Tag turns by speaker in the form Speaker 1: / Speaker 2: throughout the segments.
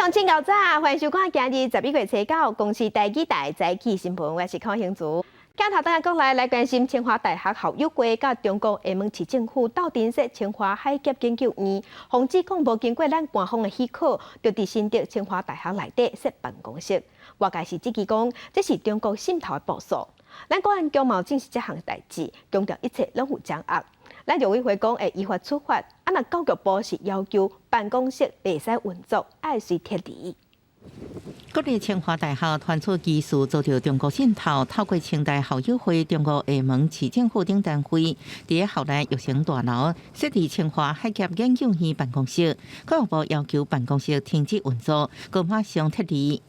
Speaker 1: 乡亲高早，欢迎收看今日11月初9公司第几台早起新闻，我是邝兴竹。今头等下国来关心清华大学校友会甲中国厦门市政府斗阵设清华海峡研究院，防止讲无经过咱官方的许可，就伫新竹清华大学内底设办公室。外界是质疑讲，这是中国渗透的步数。咱国安强貌正视这项代志，强调一切拢有掌握。咱就委会讲会依法处罚，若教育部是要求办公室袂使运作，爱随撤离。
Speaker 2: 国立清华大学传出疑似遭到中国渗透，透过清大校友会、中国厦门市政府等单位，伫校内育成大楼设立清华海峡研究院办公室。教育部要求办公室停止运作，佮马上撤离。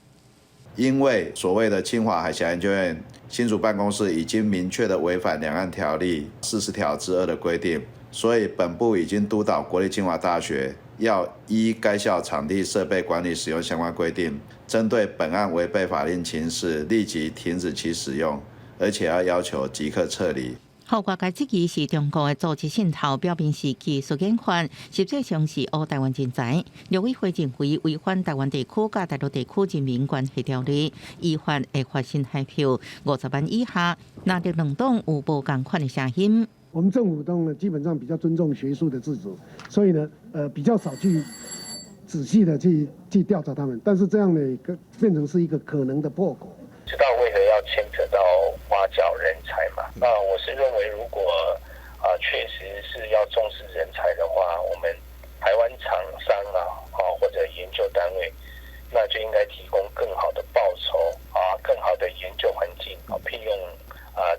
Speaker 3: 因为所谓的清华海峡研究院新竹办公室已经明确的违反两岸条例40条之2的规定，所以本部已经督导国立清华大学要依该校场地设备管理使用相关规定，针对本案违背法令情事，立即停止其使用，而且要求即刻撤离。
Speaker 2: 后外界质疑是中国的组织渗透，表明是技术研发，实际上是污台湾人才。陆委会认为违反台湾地区甲大陆地区人民关系条例，依法会发新海票50万以下。那对两党有无共款的声音？
Speaker 4: 我们政府中呢，基本上比较尊重学术的自主，所以呢，比较少去仔细的去调查他们。但是这样呢，变成是一个可能的破口。
Speaker 5: 知道为何要牵扯到挖角人才嘛？那我是认为，如果确实是要重视人才的话，我们台湾厂商或者研究单位，那就应该提供更好的报酬更好的研究环境聘用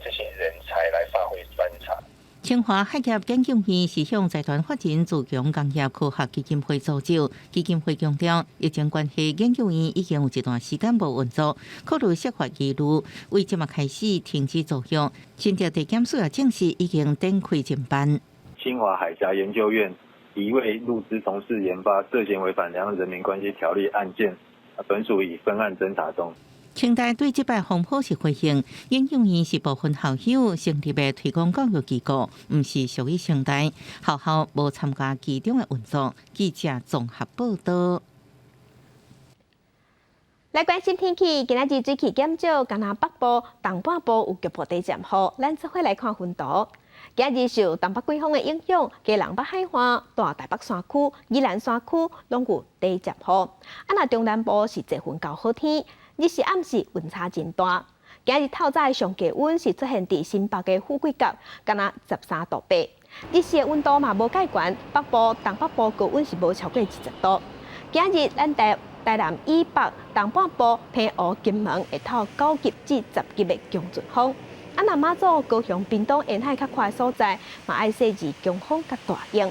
Speaker 5: 这些人才来发挥专长。
Speaker 2: 清华海峡研究院是向财团法人自强工业科学基金会组织，基金会强调，疫情关系，研究院已经有一段时间无运作，考虑设法记录，为即马开始停止作用。新竹地检署也证实已经展开侦办。
Speaker 6: 清华海峡研究院一位入资从事研发涉嫌违反两岸人民关系条例案件，本属已分案侦查中。
Speaker 2: 清大对这摆风波是回应，研究院是部分校友成立的推广教育机构，不是属于清大，校校无参加其中的运作。记者综合报道。
Speaker 1: 来关心天气，今仔日水气减少，江南北部、东半部有局部地渐雨。咱做伙来看分图。今日受东北季风的影响，基隆北海岸、大台北山区、宜兰山区拢有地渐雨。那中南部是侪云到好天。日时暗时温差真大，今日透早上低温是出现伫新北的富贵角，敢若13度8。日时的温度嘛无介悬，北部、东北部高温是无超过20度。今日咱台南以北、东半部、澎湖、金门会透9级至10级的强阵风。若马祖、高雄、屏东沿海较宽的所在，嘛爱细致强风甲大风。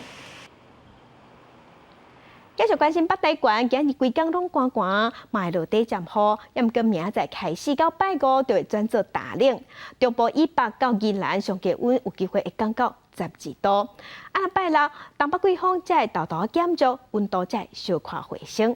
Speaker 1: 继续关心北台县，今日规天拢寒寒，嘛会落地渐雨，要毋过明仔载开始到拜五就会转做大冷。中部以北到宜兰上低温有机会会降到12度。若拜六东北季风才会豆豆减弱，温度才会小可回升。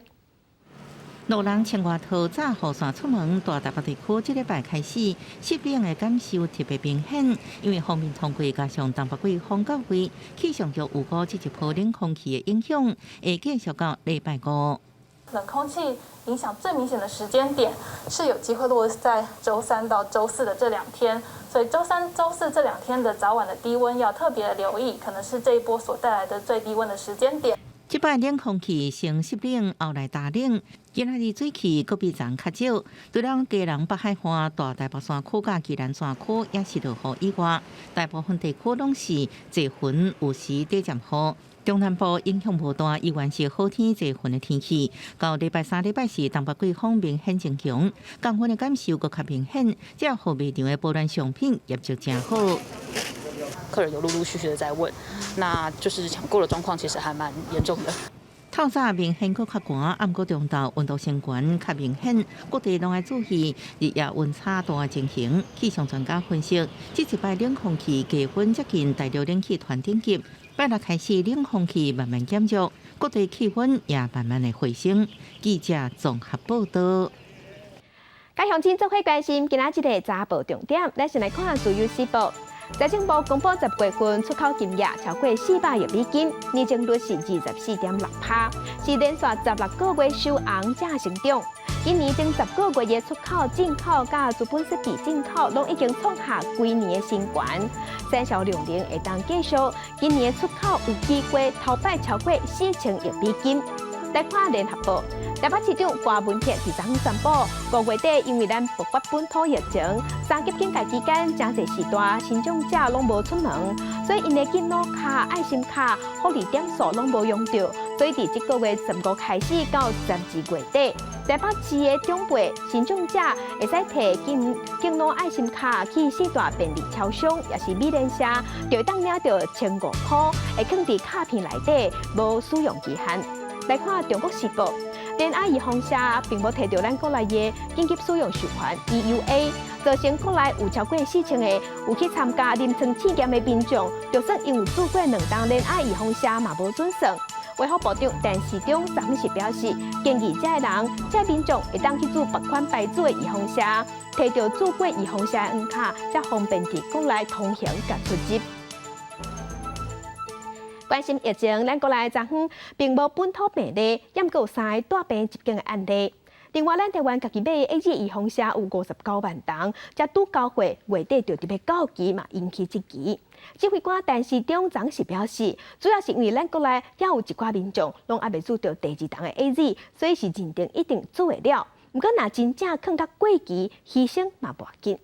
Speaker 2: 路人穿外套早雨伞出门，大台北地区这礼拜开始湿冷的感受特别明显，因为锋面通过加上东北季风到位，气象局预估这一波冷空气的影响会继续到礼拜5。
Speaker 7: 冷空气影响最明显的时间点是有机会落在周3到周4的这2天，所以周3、周4这2天的早晚的低温要特别留意，可能是这一波所带来的最低温的时间点。
Speaker 2: 这摆冷空气先湿冷，后来大冷。今仔日水气搁比昨较少，除了基隆北海岸、大台北山区、甲宜兰山区也是落雨以外，大部分地区拢是侪云，有时地渐雨。中南部影响无大，依然是好天侪云的天气。到礼拜3、礼拜4，东北季风明显增强，降温的感受搁较明显。这后卖场的保暖商品业绩真好。
Speaker 8: 客人有陆陆续续的在问，那就是抢购的状况其实还蛮严重的。
Speaker 2: 透早明显搁较寒，暗过中昼温度升悬较明显，各地拢要注意日夜温差大的情形。气象专家分析，这一摆冷空气低温接近大陆冷气团顶级，拜六开始冷空气慢慢减弱，各地气温也慢慢的回升。记者综合报道。
Speaker 1: 加乡亲做伙关心今仔日的早报重点，咱先来看自由时报。财政部公布10月份出口金额超过400亿美金，年增率是24.6%，是连续16个月首红正成长。今年前10个月的出口、进口甲资本设备进口，拢已经创下几年的新高，产销量能会当继续。今年的出口有机会头摆超过4000亿美金。来看联合报，台北市长郭文哲伫昨昏宣布，5月底因为咱爆发本土疫情，3级警戒期间，真侪时段新长者拢无出门，所以因的健保卡、爱心卡、福利点数拢无用到，所以伫这个月15开始到12月底，台北市的长辈新长者会使摕健保爱心卡去4大便利超商，也是美联社，就会当领到1500块，会放伫卡片内底，无使用期限。来看《中国时报》，恋爱预防社并无摕到咱国内的紧急使用授权 EUA， 造成国内有超过4000个有去参加临床试验的民众，就算因有做过2档恋爱预防社嘛无准算。卫福部长陈时中昨昏时表示，建议这个人、这民众会当去做别款牌子的预防社，摕到做过预防社的黄卡，才方便伫国内通行甲出入。关心疫情，咱国内昨昏并无本土病例，也阁有3个大病入境的案例。另外，咱台湾家己买的 AZ 预防车有59万栋，才拄交货，月底就特别到期嘛，引起质疑。指挥官陈时中昨时表示，主要是因为咱国内也有一寡民众拢还未做到第2档的 AZ， 所以是认定一定做会了。不过，若真正放较过期，牺牲嘛无要紧。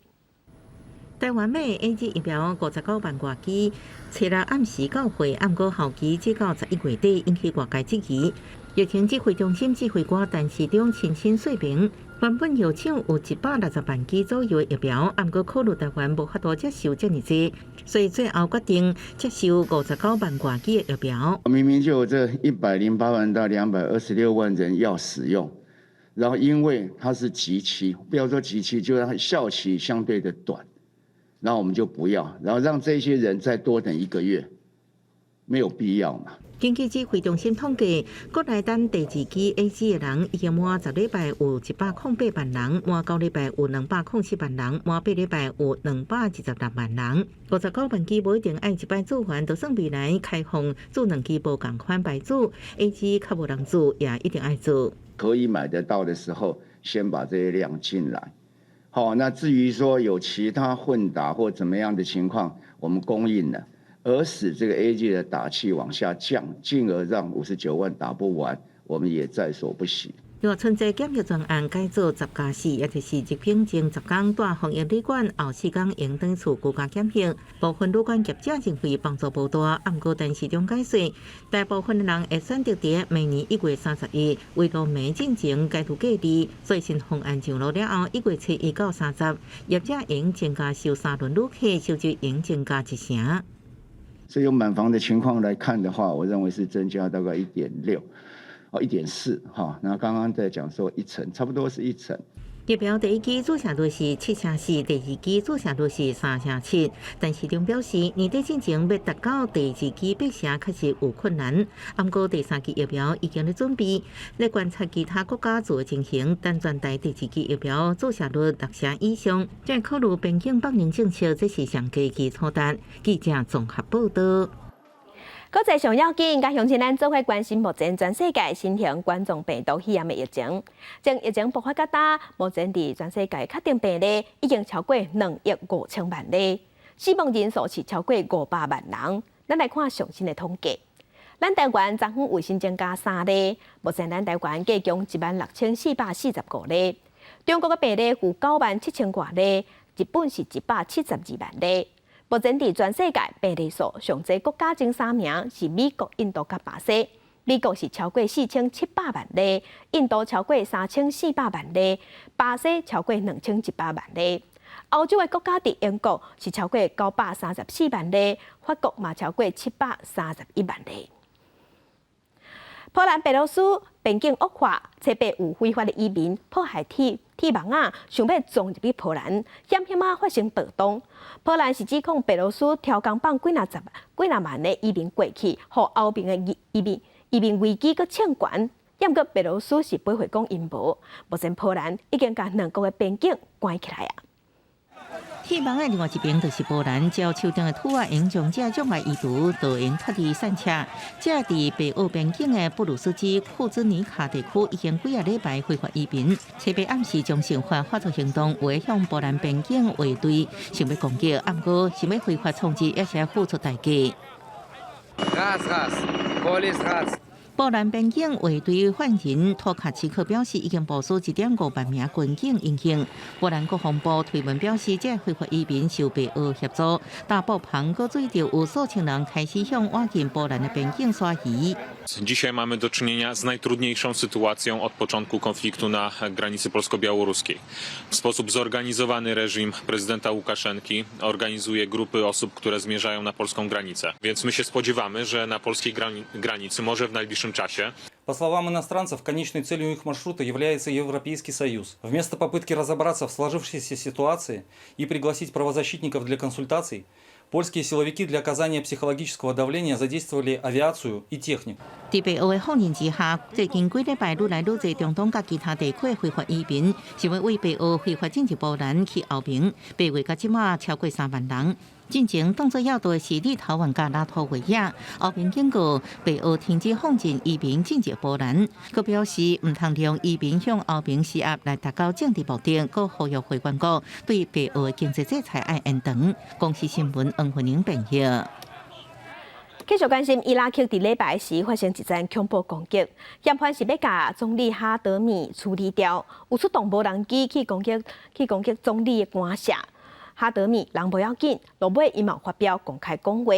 Speaker 2: 台湾买 AZ 疫苗59万外支，初六暗时到货，暗过后期至到11月底，引起外界质疑。疫情指挥中心指挥官陈时中亲身说明，原本药厂有160万支左右的疫苗，暗过考虑台湾无法度接受这么多，所以最后决定接受59万外支的疫苗。
Speaker 9: 明明就有这108万到226万人要使用，然后因为它是集期，不要说集期，就让它效期相对的短。然后我们就不要，然后让这些人再多等1个月，没有必要嘛。
Speaker 2: 根据指挥中心统计，国内等第2支 AZ 的人已经满10礼拜有108万人，满9礼拜有207万人，满8礼拜有226万人。59万支无一定爱一摆做完，就算未来开放做2支无同款牌子 ，AZ 较无人做，也一定爱做。
Speaker 9: 可以买得到的时候，先把这些量进来。好，那至于说有其他混打或怎么样的情况，我们供应了，而使这个 AZ 的打气往下降，进而让59万打不完，我们也在所不惜。
Speaker 2: 若春节检疫专案改做10+4，也就是入境前10天住防疫旅馆，后4天应当厝居家检疫。部分旅馆业者认为帮助无大，不过陈时中解释，大部分的人会选择在明年1月30日为路美进前解除隔离，所以新方案上路了后，1月7日到30，业者应增加收3轮旅客，收入应增加1成。
Speaker 9: 所以用满房的情况来看的话，我认为是增加大概1.6。1.4哈，那刚刚在讲说1成，差不多是1成。
Speaker 2: 疫苗第1支注射率是7%，第2支注射率是3%。但市长表示，年底进前要达到第2支必胜确实有困难。不过第3支疫苗已经在准备，来观察其他国家做的情形。但全台第2支疫苗注射率60%以上，再考虑边境北人政策，这是上基基础单。记者综合报道。
Speaker 1: 国际上要紧，甲乡亲咱做伙关心目前全世界新型冠状病毒肺炎的疫情。从疫情爆发到大，目前伫全世界确定病例已经超过2亿5千万例，死亡人数是超过500万人。咱来看最新的统计，咱台湾昨昏卫生增加3例，目前咱台湾计共16445例，中国的病例有97000多例，日本是172万例。目前伫全世界病例数上侪国家前3名是美国、印度甲巴西。美国是超过4700万例，印度超过3400万例，巴西超过2100万例。欧洲的国家伫英国是超过934万例，法国嘛超过731万例。波兰、白罗斯边境恶化，车北有非法的移民迫害铁网啊，想要撞入去波兰，险险啊发生暴动。波兰是指控白罗斯超工放几若万的移民过去，互后边的移民危机搁欠悬。不过白罗斯是不会讲阴谋，目前波兰已经将2国的边境关起来啊。
Speaker 2: 希望的另外一边就是波兰，照手中的土啊，应将这障碍移除，导引脱离散车。这伫北欧边境的布鲁斯基库兹尼卡地区已经几个礼拜非法移民，车被暗示将惩罚发动行动，为向波兰边境围队，想要攻击，不过想要非法冲击，也是要付出代价。波兰边境卫队犯人托卡茨克表示，已经部署1.5万名军警应应。波兰国防部推文表示，这非法移民受北俄协助，大埔旁搁追到有数千人开始向挖进波兰的边境刷鱼。
Speaker 10: Dzisiaj mamy do czynienia z najtrudniejszą sytuacją od początku konfliktu na granicy polsko-białoruskiej. W sposób zorganizowany reżim prezydenta Łukaszenki organizuje grupy osób, które zmierzają na polską granicę. Więc my się spodziewamy, że na polskiej granicy może w najbliższym czasie.
Speaker 11: По словам иностранцев, конечной целью их маршрута является Европейский Союз. Вместо попытки разобраться в сложившейся ситуации и пригласить правозащитников для консультаций, польские силовики для оказания психологического давления задействовали авиацию и технику.
Speaker 2: 在北欧的放任之下，最近几礼拜愈来愈多中东甲其他地区的非法移民，想要为北欧非法进入波兰去欧盟，北纬到即马超过3万人。进前动作要道的是立陶宛甲拉脱维亚，欧盟警告北欧停止放任移民进入波兰，佮表示唔通用移民向欧盟施压来达到政治目的，佮呼吁会员国对北欧的经济制裁爱延长。公司新闻黄慧玲编译。
Speaker 1: 继续关心伊拉克伫礼拜时发生一阵恐怖攻击，嫌犯是要甲总理哈德米处理掉，有出动无人机去攻击总理的官舍。哈德米人不要紧，落尾伊嘛发表公开讲话，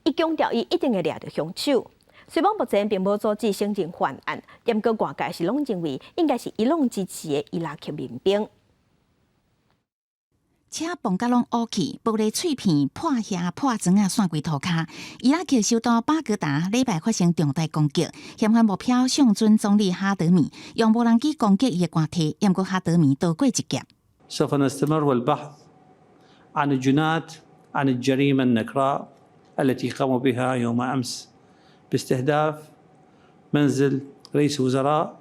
Speaker 1: 伊强调伊一定会抓到凶手。虽然目前并无阻止刑警犯案，但个外界是拢认为应该是伊拢支持的伊拉克民兵。
Speaker 12: 车崩甲拢乌去，玻璃碎片破遐破砖啊，散规涂骹。伊拉克首都巴格达礼拜发生重大攻击，嫌犯目标向准总理哈德米，用无人机攻击伊的官邸，不过哈德米躲过一劫。
Speaker 13: سوف نستمر والبحث عن الجنات عن الجريمة النكراء التي قاموا بها يوم أمس باستهداف منزل رئيس وزراء.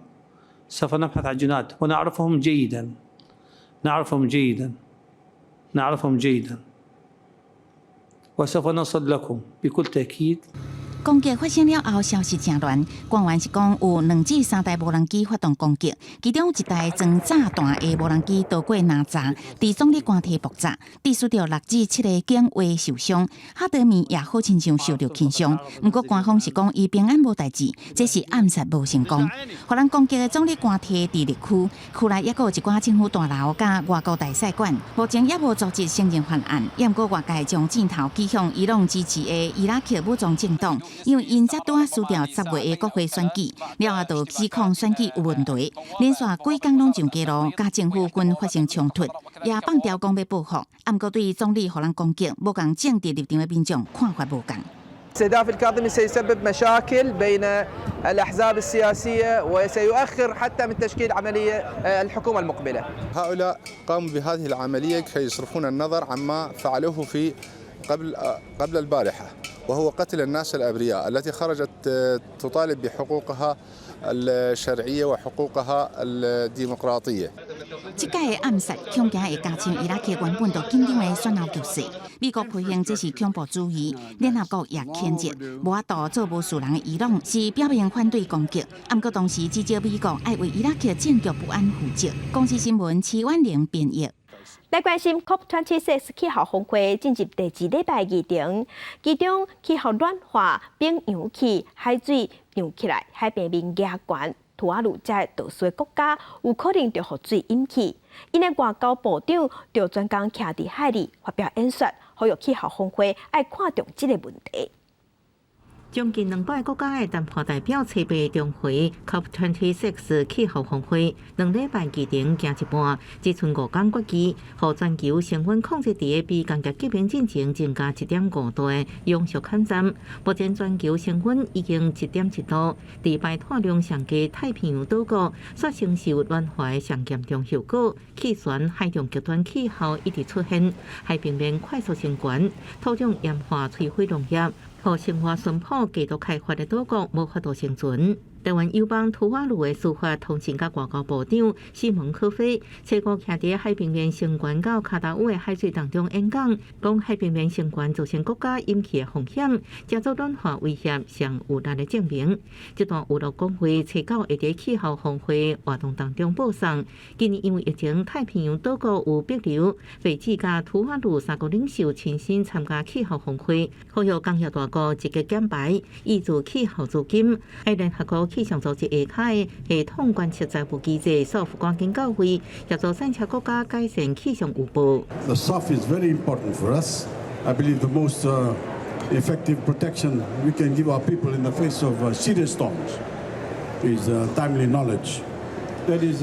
Speaker 13: سوف نبحث عن جنات ونعرفهم جيدا نعرفهم جيدا وسوف نصل لكم بكل تأكيد.
Speaker 12: 攻击发生了后，消息正乱。官员是讲有2至3台无人机发动攻击，其中一台装炸弹的无人机逃过哪吒，伫总理官邸爆炸，致使到6至7个警卫受伤。哈德米也好亲像受到轻伤，不过官方是讲伊平安无代志，这是暗杀无成功。互人攻击的总理官邸伫立区，区内也有一寡政府大楼甲外国大使馆，目前也无组织刑警犯案，也不过外界将镜头指向伊拢支持的伊拉克武装政党。因为因才拄啊输掉10月的国会选举，了后就指控选举有问题，连续几天拢上街路，甲政府军发生冲突，也放调讲要报复。不过对总理互人攻击，无共政治立场的民众看法无共。
Speaker 14: استهداف الكاظمي سيسبب مشاكل بين الأحزاب السياسية وسيؤخر حتى من تشكيل عملية الحكومة المقبلة.
Speaker 15: هؤلاء قاموا بهذه العملية كي يصرفون النظر عما فعلوه في قبل البارحة، وهو قتل الناس الأبرياء التي خرجت تطالب بحقوقها الشرعية وحقوقها الديمقراطية.
Speaker 12: 这届的暗杀恐惊会加深伊拉克原本就紧张的选后局势。美国批评这是恐怖主义，联合国也谴责。无法度做无事人的伊朗是表明反对攻击，不过同时指责美国爱为伊拉克政局不安负责。公司新闻齐婉玲编译。
Speaker 1: 来关心 COP26 气候峰会进入第2礼拜议程，其中气候暖化、冰扬起、海水涨起来、海平面加悬，图瓦卢这岛水国家有可能着雨水引起。因的外交部长就专工徛伫海里发表演说，呼吁气候峰会要看重这个问题。
Speaker 2: 将近200个国家的谈判代表齐备重回 COP26 气候峰会，2礼拜议程行一半，只剩5天过期，互全球升温控制伫比工业革命进程增加1.5度的永续抗战。目前全球升温已经1.7度，伫排碳量上低太平洋岛国所承受暖化的上严重后果。气旋、海洋极端气候一直出现，海平面快速升悬，土壤盐化摧毁农业。互生活淳朴、高度开发的岛国无法度生存。台湾友邦土瓦路的司法通讯甲外交部长西蒙科菲，车国徛伫海平面升悬到卡达乌的海水当中演讲，讲海平面升悬造成国家引起的风险，加速暖化威胁上有力的证明。这段娱乐讲会初9会伫气候峰会活动当中播送。今年因为疫情，太平洋岛国有逼流，废止甲土瓦路3个领袖亲身参加气候峰会，呼吁工业大国积极减排，挹注气候资金。爱联合国气象组织下骹的系统观测财务机制SOF赶紧到位，协助产车国家改善气象预报。
Speaker 16: The SOF is very important for us. I believe the most effective protection we can give our people in the face of serious storms is timely knowledge. That is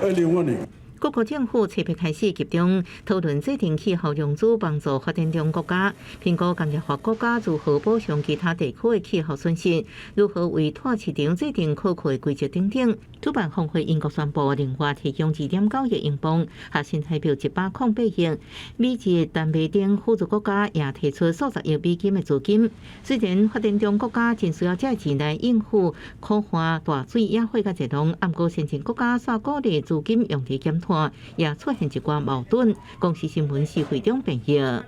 Speaker 16: early warning.
Speaker 2: 各国政府特别开始集中讨论制定气候融资，帮助发展中国家评估工业化国家如何保障其他地区的气候损失，如何为碳市场制定可靠的规则等等。主办峰会英国宣布另外提供2.9亿英镑，核心代表108亿。美日但美等辅助国家也提出数十亿美金的资金。虽然发展中国家真需要这钱来应付可化大水野火甲热浪，不过先进国家煞鼓励资金用于减碳。也出现一寡矛盾。公司新闻是会长朋友。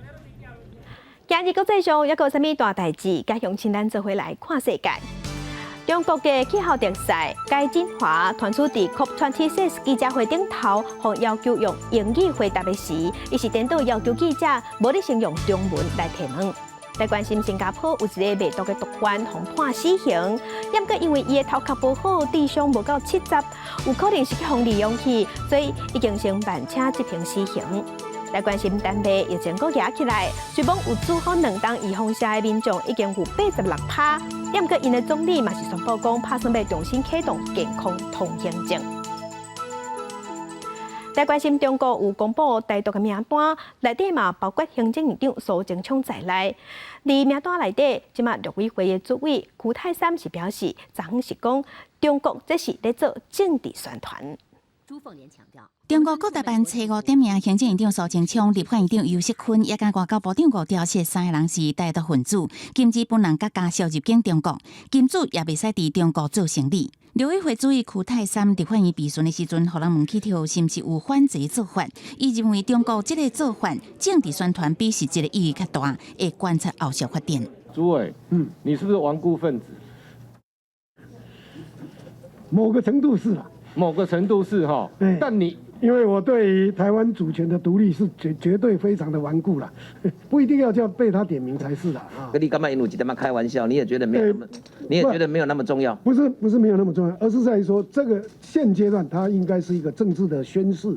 Speaker 1: 今日国际上还有啥物大代志？加详请咱做回来看世界。中国嘅气候特使解振华传出伫 COP26 记者会顶头，向要求用英语回答的时，伊是颠倒要求记者无咧先用中文来提问。来关心新加坡有一个卖毒嘅毒贩，被判死刑，也毋过因为伊嘅头壳无好，智商无够70，有可能是去互利用去，所以已经先办请执行死刑。来关心丹麦疫情阁压起来，虽讲有主好2档预防下嘅民众已经有86%，也毋过因嘅总理嘛是宣布讲，打算要重新启动健康通行证。来关心中国有公布台独嘅名单，内底嘛包括行政院长苏贞昌在内。而名单内底，即马陆委会嘅主委顾泰三是表示，昨昏是讲中国这是在做政治宣传。
Speaker 12: 朱凤莲强调，中国国台办初5点名行政院长苏贞昌、立法院长游锡堃，也甲外交部长吴钊燮3个人是台独分子，禁止本人甲家属入境中国，禁止也袂使伫中国做生意。陆委会主委顾泰三立法院备询的时阵，互人问起条是毋是有反这做法，伊认为中国这个做法政治宣传比实际的意义较大，会观察后续发展。
Speaker 17: 主委，你是不是顽固分子？
Speaker 4: 某个程度是啦。
Speaker 17: 某个程度是哈，但你
Speaker 4: 因为我对于台湾主权的独立是绝对非常的顽固啦，不一定要叫被他点名才是啦啊。
Speaker 18: 你干嘛一路记得嘛开玩笑？你也觉得没有那么，你也觉得没有那么重要？
Speaker 4: 不是没有那么重要，而是在于说这个现阶段它应该是一个政治的宣示，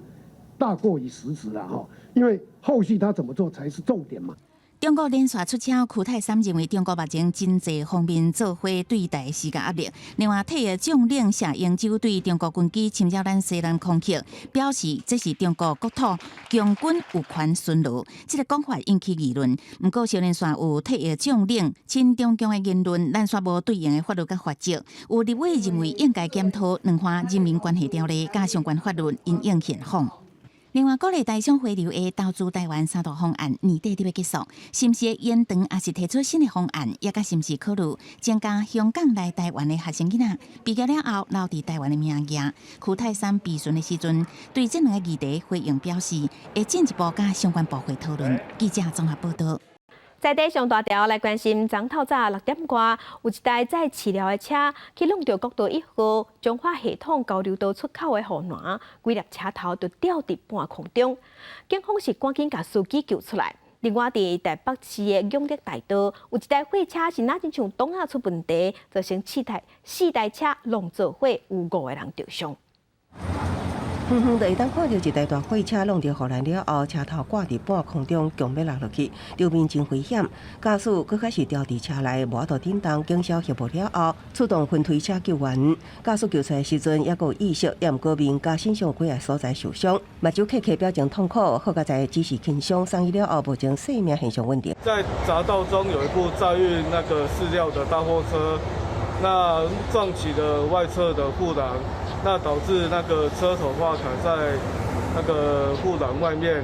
Speaker 4: 大过于实质啦哈，因为后续他怎么做才是重点嘛。
Speaker 12: 中国连续出招，顾泰三认为中国目前真济方面做伙对待施加压力。另外，退役将领谢英洲对中国军机侵扰咱西南空域，表示这是中国国土强军有权巡逻。这个讲法引起议论。不过，少年线有退役将领亲中共的言论，咱却无对应的法律甲法则。有立委认为应该检讨两岸人民关系条例加相关法律因应现况。另外，鼓励台商回流的投资台湾3大方案年底就要结束，是不是延长，还是提出新的方案，也甲是不是考虑增加香港来台湾的学生囡仔毕业了后留伫台湾的名额？顾泰三备询的时阵，对这2个议题回应表示，会进一步甲相关部会讨论。记者综合报道。
Speaker 1: 在地上大条来关心，昨透早6点外，有一台载饲料的车去弄到国道1号彰化系统交流道出口的护栏，规粒车头就吊伫半空中。警方是赶紧把司机救出来。另外，伫台北市的永德大道，有一台货车是哪真像挡啊出问题，造成4台车弄做伙，有5个人受伤。
Speaker 19: 远远就会当看到一台大货车弄到护栏了后，车头挂伫半空中，强要落落去，场面真危险。驾驶佫开始吊伫车内，无法度振动，警消协助了后，出动分推车救援。驾驶救出的时阵，也佫有意识，也毋过面甲身上几个所在受伤，目睭刻刻表情痛苦，好佳在只是轻伤，送医了后无情生命现象稳定。
Speaker 20: 在匝道中有一部载运那个饲料的大货车，那撞起了外侧的护栏。那导致那个车头挂卡在那个护栏外面，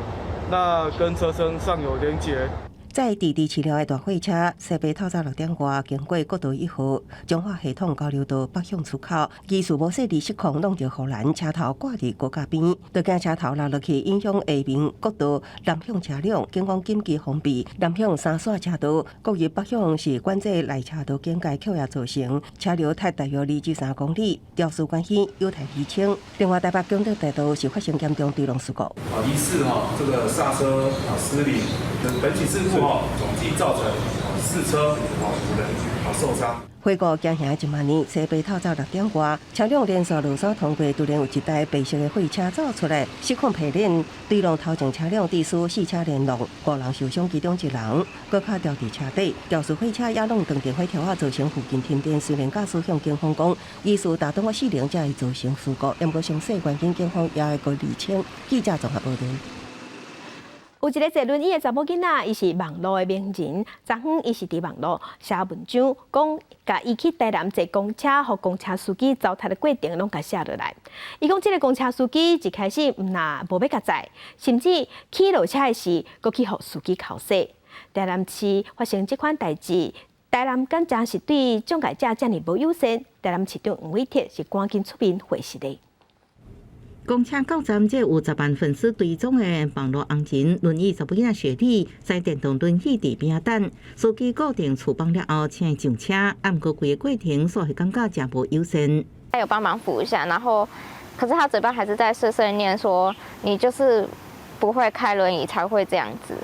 Speaker 20: 那跟车身上有连结。
Speaker 19: 在地治疗的大货车西北透早6点外经过国道1号彰化系统交流道北向出口，疑似无细致失控弄着护栏，车头挂伫高架边，就惊车头落去影响下面国道南向车辆，警方紧急封闭南向3线车道，国入北向是管制内车道境界扣押造成车流太大约2至3公里，肇事关系有待厘清。另外，台北公路大道是发生严重追撞事故，
Speaker 21: 疑似这个刹车失灵，本起事故总计造成4车5人受伤。
Speaker 19: 回顾行行1万年，西北透早6点外，车辆连续路线通过，突然有一台白色的货车走出来，失控劈链，追撞头前车辆，致使4车连撞，5人受伤，其中1人搁卡掉伫车底。肇事货车也弄断电火条啊，造成附近停电。虽然驾驶向警方讲，疑似打断4人才会造成事故，但过详细原因，警方也会搁厘清。记者综合报道。
Speaker 1: 有一个坐轮椅的查某囡仔，伊是网络的名人。昨昏伊是伫网络写文章，讲甲伊去台南坐公车，互公车司机糟蹋的过程，拢甲写落来。伊讲，即个公车司机一开始无要甲载，甚至起落车的时，阁去互司机扣死。台南市发生即款代志，台南敢真是对障碍者遮尔无友善？台南市长黄伟哲是赶紧出面回实的。
Speaker 2: 公车到站，这有10万粉丝追踪的网络红人轮椅查某囡仔雪莉，在电动轮椅伫边等，司机固定处帮了后，请伊上车，按过规个过程，所以感觉真无友善。
Speaker 22: 他有帮忙扶一下，然后可是他嘴巴还是在碎碎念说：“你就是不会开轮椅才会这样子。”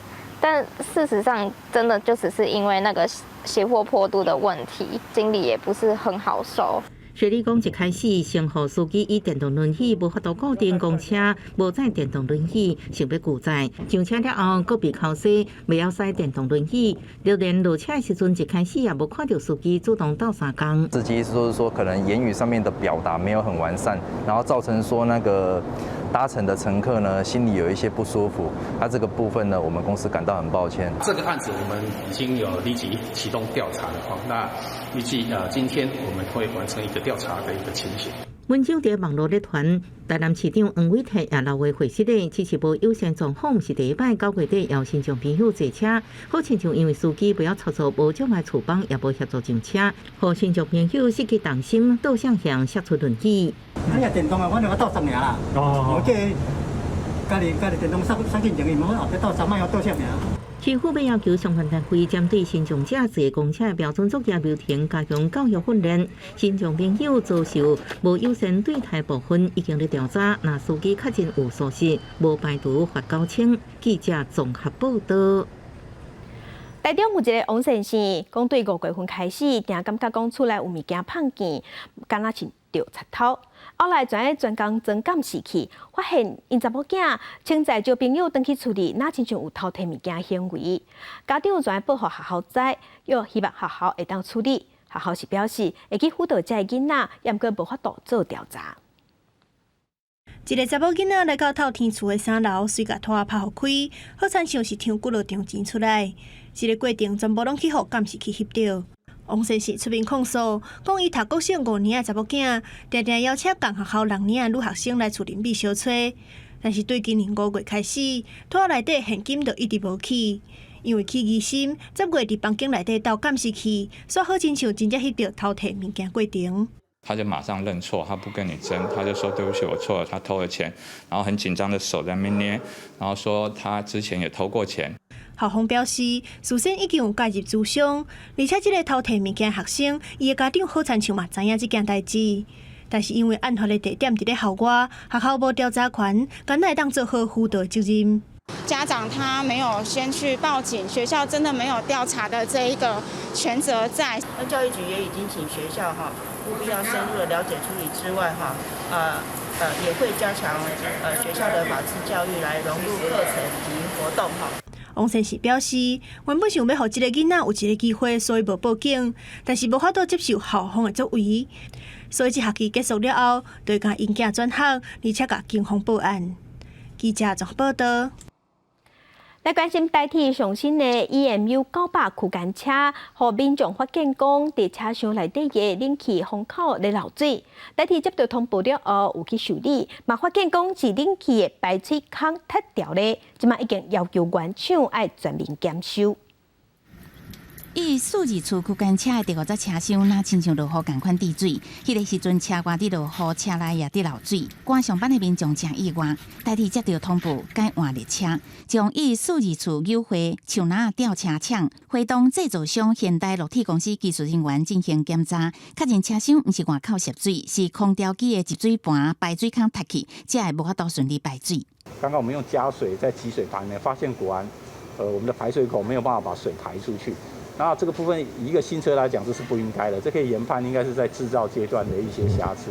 Speaker 22: 但事实上，真的就只是因为那个斜坡坡度的问题，经理也不是很好受。
Speaker 2: 雪莉讲，一开始先互司机以电动轮椅无法度固定公车，无载电动轮椅，想要拒载。上车了后，阁被扣死，未晓驶电动轮椅。就连落车的时阵，一开始也无看到司机主动到三工。
Speaker 23: 司机就是说，可能言语上面的表达没有很完善，然后造成说那个搭乘的乘客呢心里有一些不舒服。那这个部分呢，我们公司感到很抱歉。
Speaker 24: 这个案子我们已经有立即启动调查了哈。那预计今天我们会完成一个调查的一个情形。
Speaker 2: 文章在网络咧传，台南市长黄伟哲也留话回实咧，只是无优先状况是第一摆9月底邀亲像朋友坐车，好亲像因为司机不要操作，无障碍处帮，也无协助上车，互亲像朋友失去重心，倒向射出轮椅。
Speaker 25: 哎呀，电动啊，我两个倒3名啦。哦。我家己电动杀进前，伊无后壁倒3摆，我倒啥名？
Speaker 2: 市府要求相关单位针对身障者坐公车的标准作业流程加强教育训练，身障朋友遭受无优先对待部分已经咧调查，若司机确真有疏失，无排除罚9000。记者综合报道。
Speaker 1: 台中有一个王先生，讲对5月份开始，定感觉讲厝内有物件碰见，敢若是着贼偷。后来专工装监视器，发现因查某囝清载招朋友返去厝里，哪亲像有偷摕物件行为。家长全报互学校知，又希望学校会当处理。学校是表示会去辅导这个囡仔，也毋过无法度做调查。
Speaker 26: 一个查某囡仔来到透天厝的3楼，随甲拖拍互开，好亲像是抢几落张钱出来。这个过程全部拢去互监视器翕到。王先生出面控诉，讲伊读国小5年的查某囝，常常邀请共学校6年的女学生来厝邻避小吹，但是对今年5月开始，拖内底现金就一直无去，因为起疑心，10月伫房间内底倒监视器，煞好亲像真正翕到偷摕物件过程。
Speaker 27: 他就马上认错，他不跟你争，他就说对不起，我错了，他偷了钱，然后很紧张的手在那边捏，然后说他之前也偷过钱。
Speaker 26: 校方表示，事先已经有介入诛伤，而且这个偷摕物件学生，伊的家长好亲像嘛知影这件代志，但是因为案发的地点伫咧校外，学校无调查权，敢会当做好辅导责任。
Speaker 28: 家长他没有先去报警，学校真的没有调查的这一个全责在。
Speaker 29: 那教育局也已经请学校务必要深入的了解处理之外也会加强学校的法治教育来融入课程及活动
Speaker 26: 王先生表示，原本想要让这个囡仔有一个机会，所以无报警，但是无法度接受校方的作为，所以这学期结束了后，就甲因囝转学，而且甲警方报案。记者综合报道。
Speaker 1: 来关心代替上新的 EMU900区间车，互民众发现讲，伫车厢内底的冷气风口咧漏水。代替接到通报了后，有去修理，嘛发现讲是冷气的排水孔脱掉咧，即马已经要求原厂爱全面检修。
Speaker 12: 伊数字处区间车的第五只车厢，若亲像落雨共款滴水。迄个时阵，车外伫落雨，车内也伫漏水。赶上班的民众真意外，代替接到通报，改换列车，将伊数字处优惠树林吊车厂，会动制造商现代落体公司技术人员进行检查，确认车厢毋是外口涉水，是空调机的集水盘排水孔塌去，才会无法度顺利排水。
Speaker 3: 刚刚我们用加水在集水盘呢，发现果然，我们的排水口没有办法把水排出去。那这个部分，以一个新车来讲，这是不应该的，这可以研判应该是在制造阶段的一些瑕疵。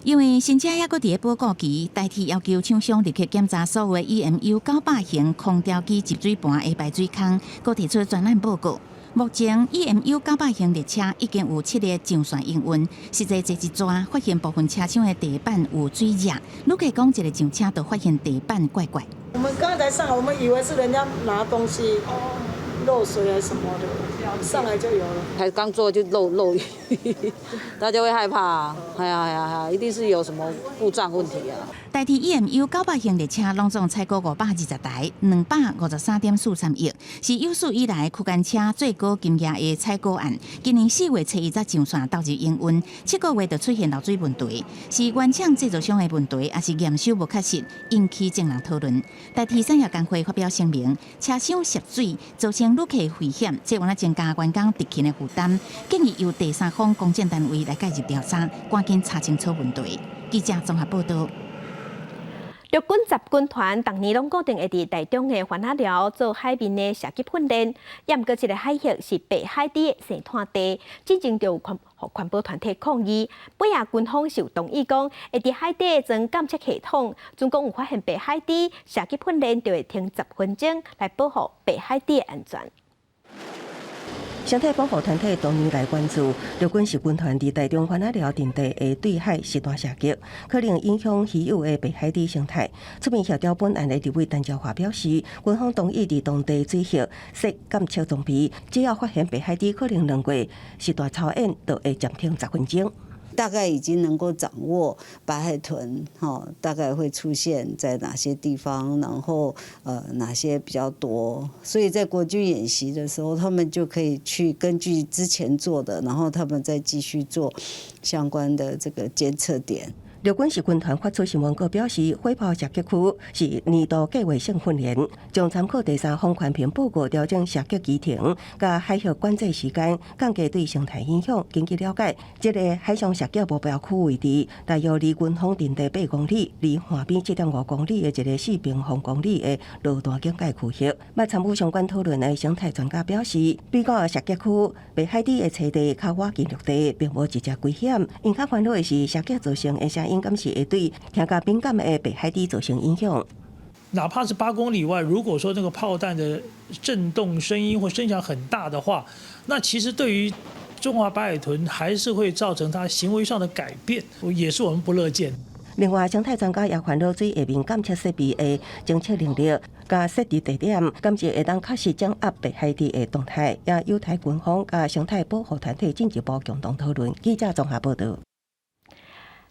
Speaker 12: 因为新车还搁伫报告期，代替要求厂商立刻检查所有的 EMU 900型空调机集水盘的排水孔，搁提出专案报告。目前 EMU 900型列车已经有7列上线营运，实际坐一抓，发现部分车厢的地板有水渍。旅客讲，一个上车就发现地板怪怪。
Speaker 5: 我们刚才上来，我们以为是人家拿东西漏水还是什么的，上来就有了。
Speaker 6: 才刚做就漏雨，大家会害怕。哎呀，一定是有什么故障问题啊。
Speaker 12: 代替 EMU 900型列车拢总采购520台，253.43亿，是有史以来区间车最高金额的采购案。今年4月初一才上线投入营运，7个月就出现漏水问题，是原厂制造商的问题，还是验收无确实，引起众人讨论。代替产业工会发表声明，车厢涉水造成旅客危险，这完了增加员工执勤的负担，建议由第三方公证单位来介入调查，赶紧查清楚问题。记者综合报道。
Speaker 1: 陆军集军团逐年拢固定会伫台中的番仔寮做海面的射击训练，也毋过一个海域是北海底的生态地，真正就有环保团体抗议。本夜军方是有同意讲，会伫海底装监测系统，总共有发现北海底射击训练，就会停10分钟来保护北海底的安全。
Speaker 19: 生态保护团体多年来关注陆军士军团伫台中番仔寮阵地的对海实弹射击，可能影响稀有的北海底生态。出面协调本案的立委陈椒华表示，军方同意伫当地水域设监测装备，只要发现北海底可能两过实弹操演，就会暂停10分钟。
Speaker 7: 大概已经能够掌握白海豚，大概会出现在哪些地方，然后哪些比较多，所以在国军演习的时候，他们就可以去根据之前做的，然后他们再继续做相关的这个监测点。
Speaker 19: 陆军士军团发出新闻稿表示，火炮射击区是年度计划性训练，将参考第三方环评报告调整射击机程、甲海域管制时间，降低对生态影响。根据了解，这个海上射击目标区位置大约离军方阵地8公里，离岸边7.5公里的一个4平方公里的路段警戒区域。捌参与相关讨论的生态专家表示，比较射击区北海底的栖地较远近陆地，并无直接危险。因较烦恼的是射击造成的声音，敢是会对听觉敏感的北海底造成影响。
Speaker 8: 哪怕是8公里外，如果说这个炮弹的震动声音或声响很大的话，那其实对于中华白海豚还是会造成它行为上的改变，也是我们不乐见。
Speaker 19: 另外，生态专家也烦恼水下面监测设备的侦测能力，加设置地点，敢是会当确实掌握北海底的动态，也有待军方加生态保护团体进一步共同讨论。记者综合报道。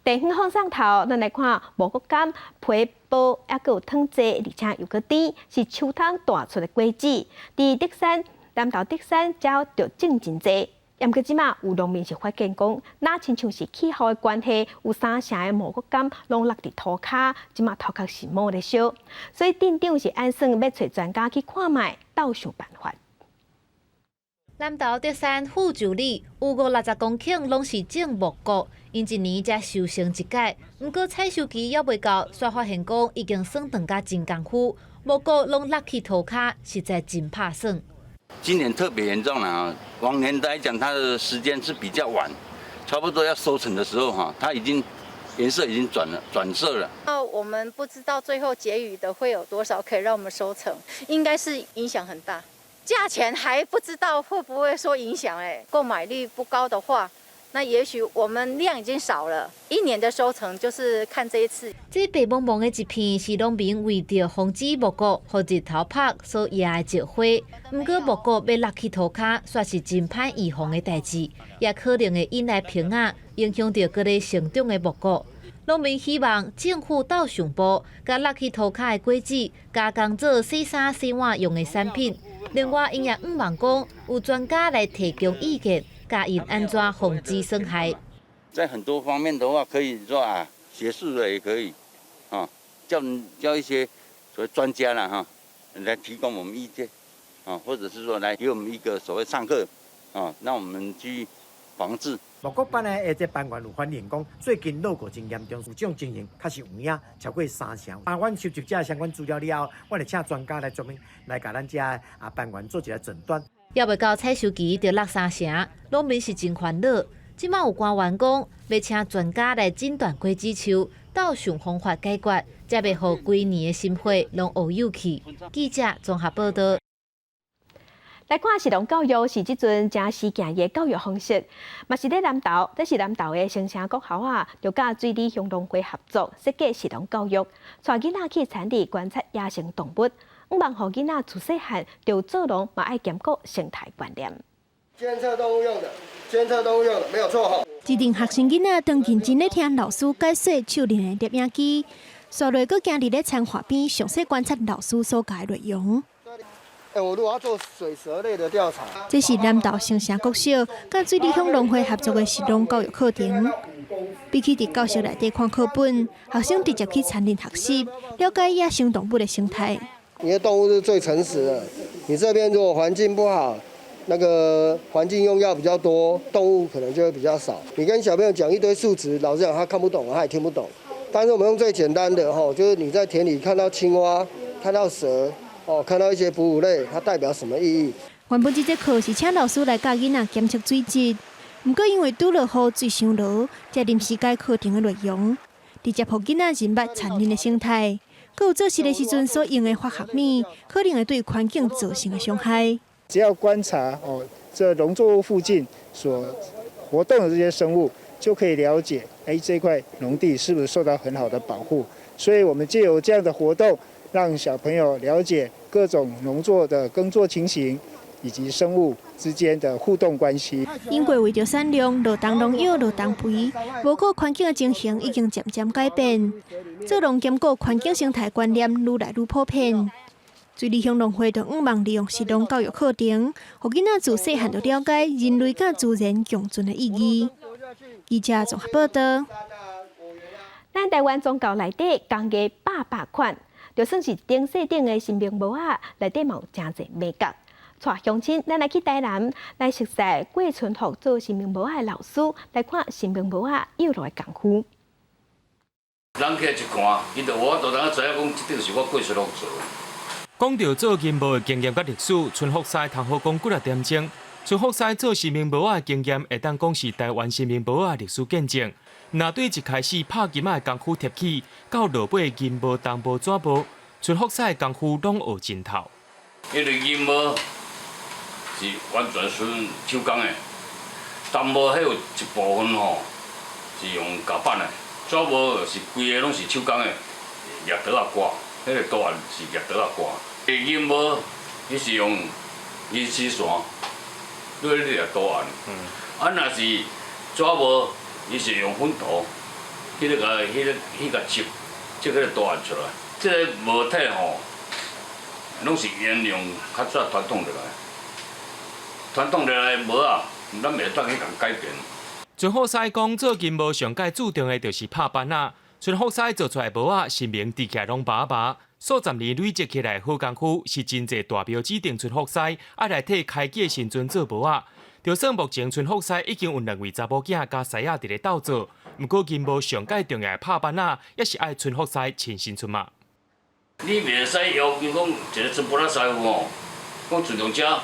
Speaker 1: 地方放上头，咱来看蘑菇干、皮薄，还佫有汤济，而且又佫甜，是秋冬大出的果子。伫德山、南投德山，鸟着种真济。也毋过即马有农民是发现讲，那亲像是气候的关系，有3成的蘑菇干拢落伫土骹，即马头壳是冇咧烧。所以店长是按算要找专家去看卖，斗想办法。
Speaker 9: 南投德山副助理有560公顷拢是种蘑菇，因一年才收成一届，毋过采收期还未到，却发现讲已经算长甲真功夫，蘑菇拢落去土骹，实在真怕算。
Speaker 10: 今年特别严重了，往年来讲，它的时间是比较晚，差不多要收成的时候它已经颜色已经转色了。
Speaker 11: 我们不知道最后结余的会有多少可以让我们收成，应该是影响很大。价钱还不知道会不会说影响购买力不高的话，那也许我们量已经少了，1年的收成就是看这一次。
Speaker 9: 这白茫茫的一片是农民为着防止蘑菇予日头晒所野的石花，不过蘑菇要落去土骹，却是真歹预防的代志，也可能会引来平啊，影响到各个成长的蘑菇。农民希望政府斗上步，甲落去土骹的果子加工做洗衫洗碗用的产品。另外，因也毋忘讲，有专家来提供意见，教因安怎防治损害。
Speaker 10: 在很多方面的话，可以说啊，学术的也可以，啊，叫一些所谓专家啦哈，来提供我们意见，啊，或者是说来给我们一个所谓上课，啊，让我们去防治。
Speaker 4: 莫国班的这班员有反映讲，最近路过真严重，有这种情形确实有影超过3成。阮收集这相关资料了后，我会请专家来专门来给咱这班员做一个诊断。
Speaker 9: 还未到采收期就落3成，农民是真烦恼。即马有官员讲，要请专家来诊断果子树，到想方法解决，才袂互规年的心血拢乌有去。记者综合报道。
Speaker 1: 来看实农教育是即阵正时行的教育方式，嘛是咧南投，这是南投的城城国校啊，就甲水利乡农会合作设计实农教育，带囡仔去产地观察野生动物，毋望互囡仔自细汉就做农，嘛爱兼顾生态观念。
Speaker 13: 监测动物用的，监测动物用的，没有错哈。
Speaker 26: 一定学生囡仔当认真咧听老师解说手练的摄影机，刷落搁行伫咧田画边详细观察老师所教的内容。
Speaker 13: 我如果要做水蛇类的调查，
Speaker 26: 这是南投城城国小甲水利乡农会合作的实农教育课程。比起伫教室内底看课本，学生直接去田林学习，了解野生动物的生态。
Speaker 13: 你的动物是最诚实的。你这边如果环境不好，那个环境用药比较多，动物可能就会比较少。你跟小朋友讲一堆数值，老实讲他看不懂，他也听不懂。但是我们用最简单的就是你在田里看到青蛙，看到蛇。看到一些哺乳类，它代表什么意义？
Speaker 26: 原本这节课是请老师来教囡仔监测水质，不过因为拄落雨水伤落，才临时改课程的内容，直接互囡仔认捌田林的生态，佮有做事的时阵所用的化学物，可能会对环境造成的伤害。
Speaker 14: 只要观察这农作物附近所活动的这些生物，就可以了解，这块农地是不是受到很好的保护。所以我们借由这样的活动，让小朋友了解各种农作的耕作情形，以及生物之间的互动关系。
Speaker 26: 因为为着产量，落冬农药、落冬肥，无顾环境的情形已经渐渐改变。做农兼顾环境生态观念愈来愈普遍。水利乡农会就毋望利用实农教育课程，互囡仔自细汉就了解人类甲自然共存的意义。记者综合报道。
Speaker 1: 咱台湾宗教内底工艺百款。就算是顶细顶的新名模啊，内底嘛有真侪美角。带乡亲，咱来去台南来熟悉过春福做新名模的老师，来看新名模啊幼来功夫。
Speaker 10: 人起来一看，伊就我就当知影讲，这顶是我过春福做。
Speaker 15: 讲到做金模的经验甲历史，春福师通好讲几啊点钟。春福师做新名模的经验，会当讲是台湾新名模的历史见证。那对一开始拍金仔的功夫贴起，到落尾银模、铜模、纸模，春福师的功夫拢学真透。
Speaker 10: 因为银模是完全纯手工的，铜模迄有一部分是用夹板的，纸模是规个拢是手工的，叶刀啊挂，迄个图案是叶刀啊挂。银模伊是用银丝线，落去掠图案。若是纸模。伊是用粉涂，迄个织个图案出来。这个模体拢是沿用较早传统落来。传统落来的模啊，咱袂当去共改变。
Speaker 15: 春福师讲做金模上界注重的就是拍板仔。春福师做出来模啊，新名伫起来拢拔拔。数十年累积起来好功夫，是真侪大标指定春福师爱来替开机时阵做模啊。就算目前春福师已经有2位查某囝加师仔伫咧斗做，不过金模上界重要的拍板仔，也是爱春福师亲身出马。
Speaker 10: 你袂使要求讲一个真不拉师傅讲自动车，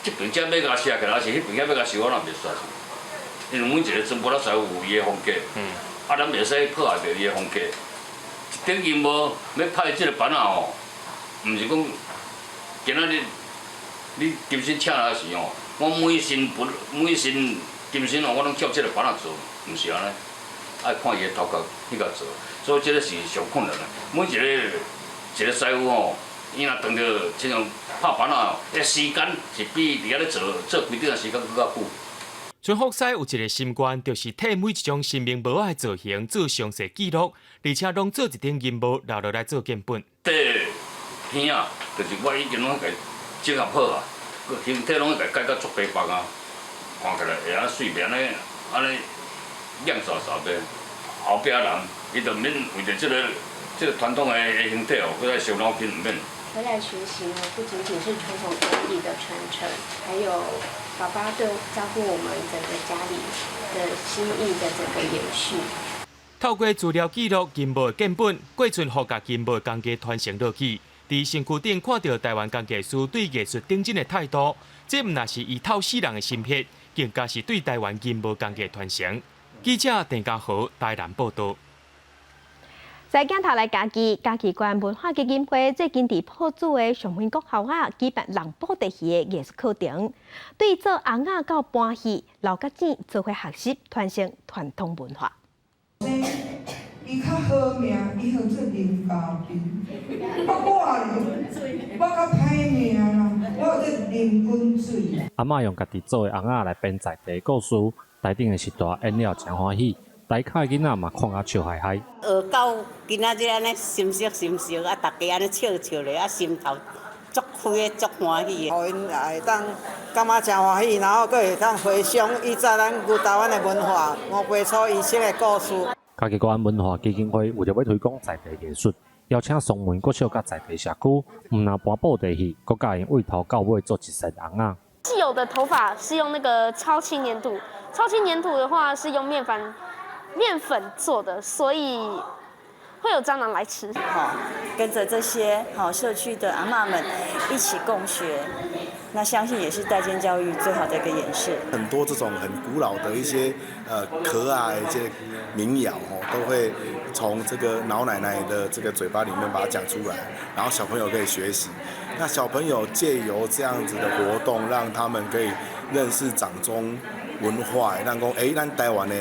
Speaker 10: 这边车要甲写起来，还是迄边车要甲修，我若袂使。因为每一个真不拉师傅有伊的风格，咱袂使破坏掉伊的风格。一顶金模要拍即个板仔毋是讲今仔日你金身请来时我每身金身我拢照即个板仔做，毋是安尼，爱看伊的头壳去甲做，所以即个是上困难的。每一个师傅伊若当着这种拍板仔，时间是比伫遐咧做规定的时间更较久。
Speaker 15: 春福师有一个心愿，就是替每一种新名模的造型做详细记录，而且拢做一顶银模留落来做鉴本。
Speaker 10: 这片啊，就是我已经拢整合好啊，个形体拢会改到足白白啊，看起来会安水面安尼亮闪闪的。后壁人伊就免为着这个传统的形体哦，搁来伤脑筋唔免。
Speaker 16: 回来学习呢，不仅仅是传统工艺的传承，还有爸爸对照顾我们整个家里的心意的整个延续。
Speaker 15: 透过资料记录金幕建本，过村互甲金幕工艺传承落去。伫身躯顶看到台湾工艺师对艺术顶真的态度，这毋但是伊透世人的心血，更加是对台湾金幕工艺传承。记者陈家豪台南报道。
Speaker 1: 在镜头来家己馆文化基金会最近伫埔子的上门国校啊举办人布袋戏的艺术课程，对做红仔到搬戏、老甲剪做伙学习，传承传统文化。
Speaker 17: 伊较好命，伊号做林家斌。我较歹命啦，我有做林滚水。
Speaker 18: 阿嬷用家己做的红仔来编在地故事，台顶的时代演了真欢喜。台下的囡仔嘛看啊笑嗨嗨。
Speaker 20: 学到今仔日安尼心息啊，大家安尼笑咧，啊心头足开的，足欢喜的。
Speaker 21: 互因会当感觉真欢喜，然后佫会当回想以前咱旧台湾的文化，五辈初遗失的故事。
Speaker 18: 嘉义县文化基金会为着要推广在地艺术，邀请松门国小甲在地社区，毋但搬布袋戏，佫教因为头到尾做一身红仔。
Speaker 22: 既有的头发是用那个超轻粘土，超轻粘土的话是用面粉做的，所以会有蟑螂来吃。
Speaker 23: 好，跟着这些社区的阿嬷们一起共学，那相信也是代间教育最好的一个演示。
Speaker 24: 很多这种很古老的一些可爱一些民谣都会从这个老奶奶的这个嘴巴里面把它讲出来，然后小朋友可以学习。那小朋友借由这样子的活动，让他们可以认识掌中文化，让讲咱台湾的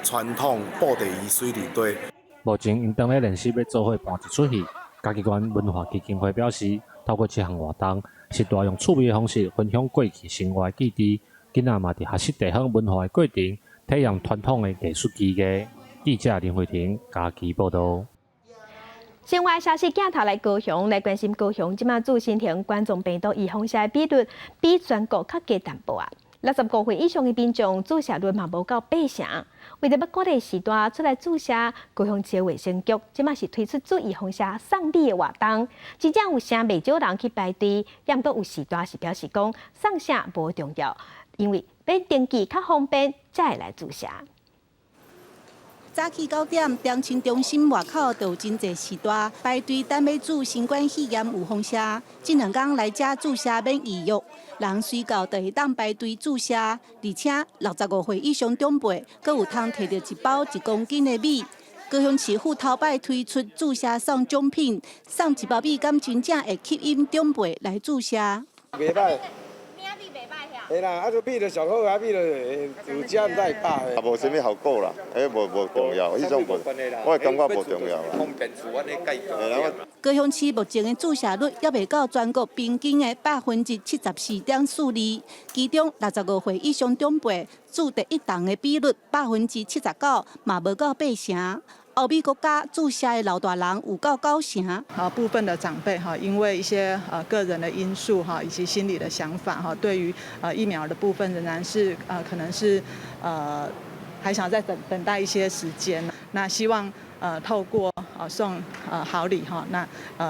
Speaker 24: 传统布袋戏水里对。
Speaker 18: 目前因当咧练习要做伙搬一出戏，嘉义县文化基金会表示，透过这项活动，是大用趣味的方式分享过去生活的记忆，囡仔嘛伫学习地方文化的过程，体验传统的艺术技艺。记者林慧婷嘉义报道。
Speaker 1: 另外消息，镜头来高雄，来关心高雄，即马自新田冠状病毒预防下比率比全国较低淡薄啊。65岁以上的民众注射率嘛无到80%，为着要鼓励时代出来注射，高雄市卫生局即马是推出做预防下送礼的活动，真正有声袂少人去排队，也毋过有时代是表示讲送啥无重要，因为要登记较方便，才会来注射。
Speaker 25: 早起9点，中心中心外口就有真侪时代排队等要注新冠肺炎预防针。这2天来遮注射免预约，人随到就会当排队注射，而且65岁以上长辈，阁有通摕到1包1公斤的米。高雄市府头摆推出注射送奖品，送1包米，敢真正会吸引长辈来注射。
Speaker 21: 袂歹。嘿啦，啊，就比着上好啊，比着有遮毋知会打的。
Speaker 30: 也无啥物效果啦，无重要，迄种无，我会感觉无重要啦。方便自阮的介绍。
Speaker 25: 高雄市目前的注射率也未到全国平均的74.42%，其中65岁以上长辈注第一档的比率79%，嘛无到80%。欧美国家注射的老大人有到90%。
Speaker 31: 部分的长辈因为一些个人的因素以及心理的想法对于疫苗的部分仍然是可能是还想再等待一些时间。那希望透过送好礼那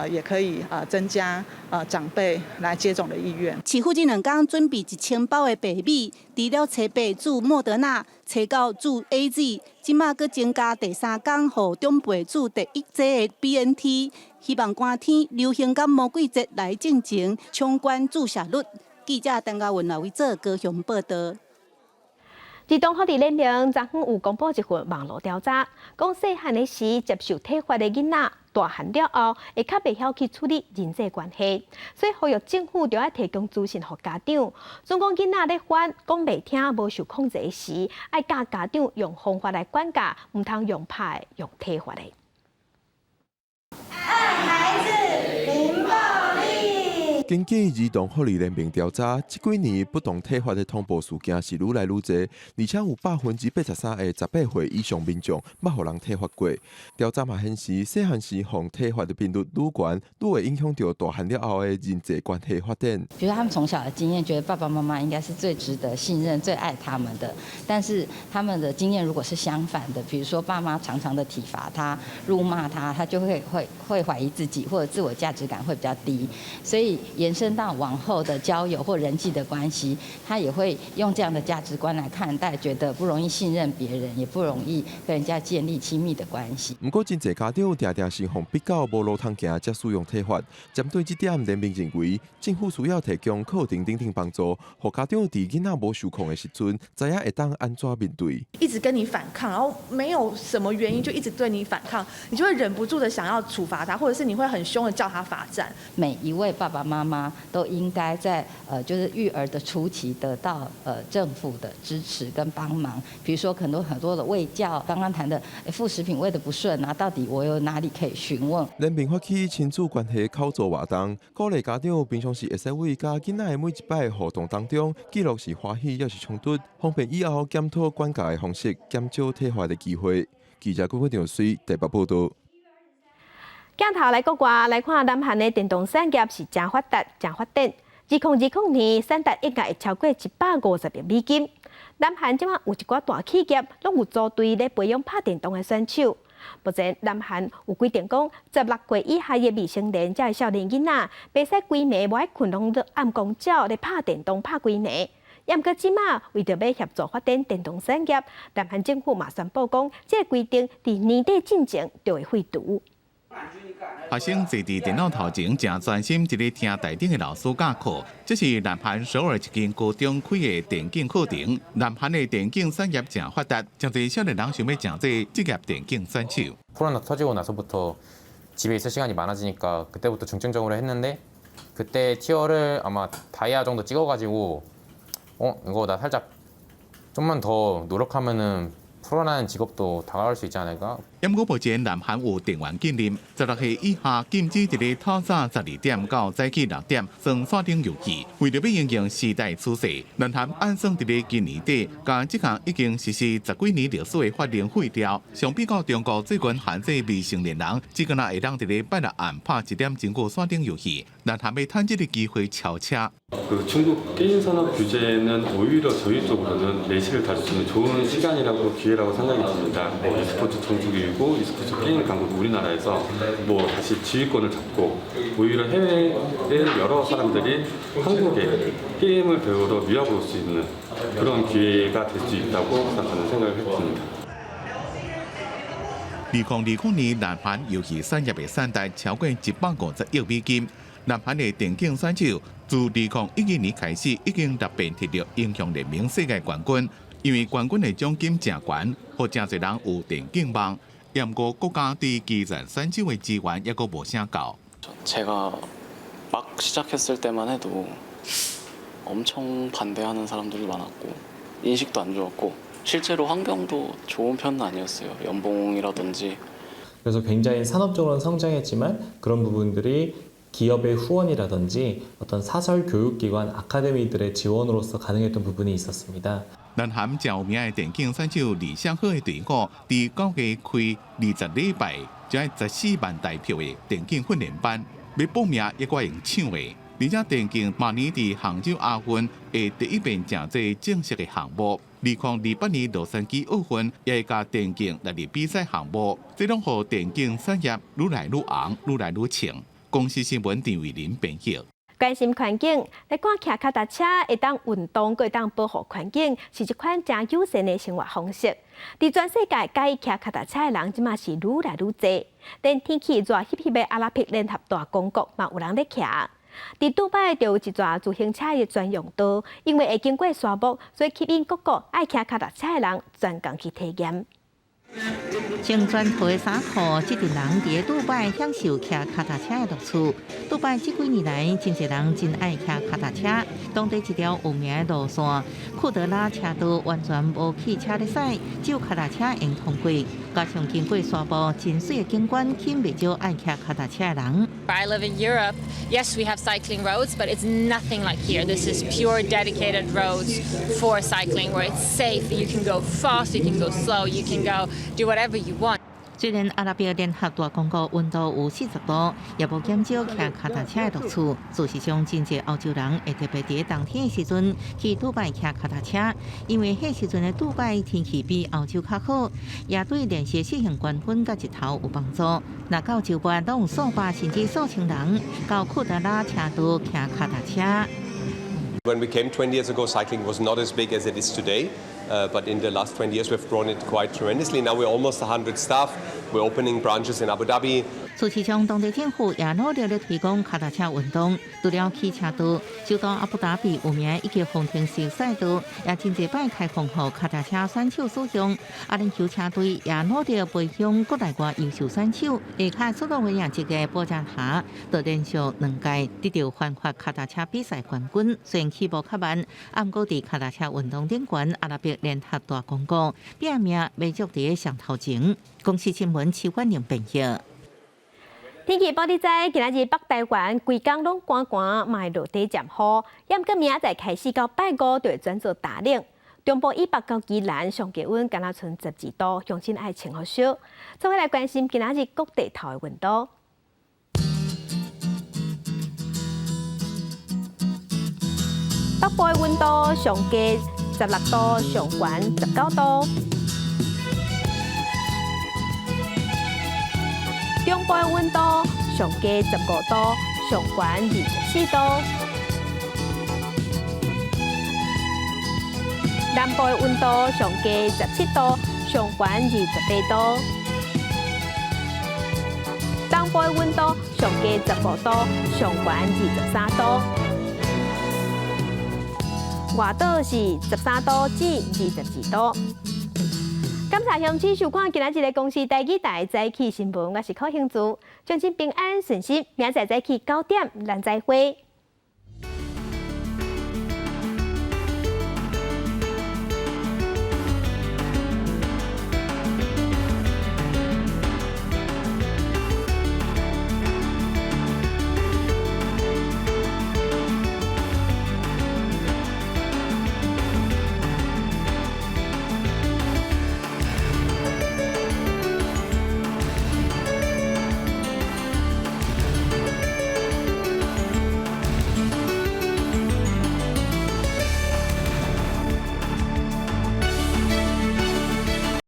Speaker 31: 也可以增加长辈来接种的意愿。
Speaker 25: 市府这2天准备1000包的白米，除了初8注莫德纳，初9注 AZ， 即马阁增加第3天，予长辈注第1剂的 BNT， 希望寒天流行感冒季节来进前冲关注射率。记者陈嘉文为做高雄报道。
Speaker 1: 自东福地联名昨昏有公布一份网络调查，讲细汉的时接受体罚的囡仔，大汉了后会较袂晓去处理人际关系，所以呼吁政府就要提供资讯给家长。总讲囡仔咧烦讲袂听、无受控制时，爱教家长用方法来管教，唔通用拍、用体罚的。
Speaker 32: 爱孩子，零暴力。
Speaker 2: 根据儿童福利联盟调查，这几年不当体罚的通报事件是愈来愈多，而且有83%的18岁以上民众捌互人体罚过。调查嘛显示，细汉时互体罚的频率愈悬，愈会影响到大汉了后的人际关系发展。
Speaker 3: 比如他们从小的经验，觉得爸爸妈妈应该是最值得信任、最爱他们的，但是他们的经验如果是相反的，比如说爸妈常常的体罚他、辱骂他，他就会怀疑自己，或者自我价值感会比较低，所以延伸到往后的交友或人际的关系，他也会用这样的价值观来看待，觉得不容易信任别人，也不容易跟人家建立亲密的关系。
Speaker 2: 不过，真侪家长常常是互比较无路通行，才使用体罚。针对这点，联盟认为政府需要提供课程等帮助，互家长伫囡仔无受控的时阵，知影会当安怎面对。
Speaker 5: 一直跟你反抗，然后没有什么原因就一直对你反抗，你就会忍不住的想要处罚他，或者是你会很凶的叫他罚站。
Speaker 3: 每一位爸爸妈妈都应该在就是育儿的初期得到政府的支持跟帮忙，比如说很多的卫教，刚刚谈的副食品喂得不顺啊，到底我有哪里可以询问？
Speaker 2: 联盟发起亲子关系口座活动，鼓励家长平常时会使为甲囡仔的每一摆互动当中，记录是欢喜抑是冲突，方便以后检讨管教的方式，减少体罚的机会。记者郭张水台北报道。
Speaker 1: 镜头来国外来看，南韩的电动产业是真发达、真发展。2020年，产值应该会超过150亿美金。南韩即马有一寡大企业，拢有组队咧培养拍电动的选手。目前，南韩有规定讲，16岁以下的未成年才少年囡仔，袂使规暝无爱困拢暗光照咧拍电动拍规暝。也毋过，即马为着要协助发展电动产业，南韩政府嘛宣布讲，这个规定伫年底进前就会废除。
Speaker 6: 学生坐伫电脑头前，正专心一直听台顶的老师教课。这是南韩首尔一间高中开的电竞课程。南韩的电竞产业正发达，真侪少年人想要成为职业电竞选手。
Speaker 7: 코로나 터지고 나서부터 집에 있을 시간이 많아지니까 그때부터 중점적으로 했는데 그때 티어를 아마 다이아 정도 찍어가지고 이거 나 살짝 좀만 더 노력하면은 프로라는 직업도 다가갈 수 있지 않을까?
Speaker 6: 不过目前南韩有电源禁令，16岁以下禁止伫咧透早12点到早起6点算线顶游戏。为了要应用时代趋势，南韩按算伫咧今年底，将这项已经实施10几年历史的法令废掉。相比较中国最近限制未成年人，只敢若会当伫咧拜六暗拍1点经过线顶游戏，南韩要趁这个机会超车。
Speaker 8: 중국 게임 산업 규제는 오히려 저희 쪽으로는 내실을 다질 수 있는 좋은 시간이라고 기회라고 생각이 듭니다. e스포츠 전국이고 e스포츠 게임 강국도 우리나라에서 다시 지휘권을 잡고 오히려 해외의 여러 사람들이 한국에 게임을 배우러 유학 올 수 있는 그런 기회가 될 수 있다고 저는 생각을 했습니다.
Speaker 6: 2020年，南韩游戏产业的产值超过150亿美金。南韩的电竞选手自2012年开始，已经6遍摕到英雄联盟世界冠军。因为冠军的奖金正悬，互真侪人有电竞梦。也毋过国家对基层选手的资源也阁无啥够。
Speaker 12: 제가 막 시작했을 때만 해도 엄청 반대하는 사람들이 많았고 인식도 안 좋았고 실제로 환경도 좋은 편은 아니었어요. 연봉이라든지.
Speaker 19: 그래서 굉장히 산업적으로는 성장했지만 그런 부분들이 기업의 후원이라든지 어떤 사설 교육기관 아카데미들의 지원으로서 가능했던 부분이 있었습니다.
Speaker 6: 南韩真有名的电竞选手李相赫的队伍，伫9月开20礼拜，就要14万台票的电竞训练班，要报名也怪用抢的。而且电竞明年伫杭州亚运会第一遍正做正式的项目。2028年洛杉矶奥运也会加电竞纳入比赛项目，这拢互电竞产业愈来愈红，愈来愈强。公司新闻陈伟林编译。
Speaker 1: 关心环境，来看骑脚踏车会当运动，会当保护环境，是一款真友善的生活方式。伫全世界介意骑脚踏车的人，即马是愈来愈多。连天气热翕翕的阿拉伯联合大公国嘛有人咧骑。伫杜拜就有一座自行车的专用道，因为会经过沙漠，所以吸引各国爱骑脚踏车的人专工去体验。
Speaker 27: 穿全套的衫裤，这群人伫杜拜享受骑脚踏车的乐趣。杜拜这几年来，真侪人真爱骑脚踏车。当地一条有名的路线库德拉车道完全无汽车咧驶，只有脚踏车用通过。加上经过沙漠真水的景观，吸引袂少爱骑脚踏车的人。
Speaker 4: But I live in Europe. Yes, we have cycling roads, but it's nothing like here. This is pure dedicated roads for cycling where it's safe. You can go fast, you can go slow, you can go do whatever you want.
Speaker 27: 虽然阿拉伯联合大公告温度有40度，也无减少骑脚踏车的乐趣。事实上，真侪欧洲人会特别伫冬天的时阵去杜拜骑脚踏车，因为迄时阵的杜拜天气比欧洲较好，也对练习适应关分甲日头有帮助。若到周末，拢有数百甚至数千人到库达拉车道骑脚踏车。
Speaker 9: When we came 20 years ago, cycling was not as big as it is today. But in the last 20 years, we've grown it quite tremendously. Now we're almost 100 staff. We're opening branches in Abu Dhabi.
Speaker 27: 事实上，当地政府也努力地提供脚踏车运动。除了汽车道，首都阿布达比有名以及风亭式赛道，也真侪摆开放予脚踏车选手使用。阿联酋车队也努力培养国内外优秀选手。下卡速度维亚这个保加塔，就连续2届得到环法脚踏车比赛冠军。虽然起步较慢，不过伫脚踏车运动顶悬阿拉伯联合大公告，拼命迈足伫上头前。公司新闻邱冠玲报道。
Speaker 1: 天气报你知，今仔日北台湾规工拢寒寒，嘛落地渐雨。要毋过明仔载开始到拜五就会转做大冷。中部以北到宜兰上低温敢若剩12度，乡亲爱穿好少。做伙来关心今仔日各地头的温度。北部的温度上低16度，上悬19度。中部的温度上低15度，上悬24度。南部的温度上低17度，上悬28度。东部的温度上低15度，上悬23度。外岛是13度至22度。感谢乡亲收看今仔日的公视台语台早起新闻，我是柯兴珠，祝您平安顺心，明仔载早起9点，咱再会。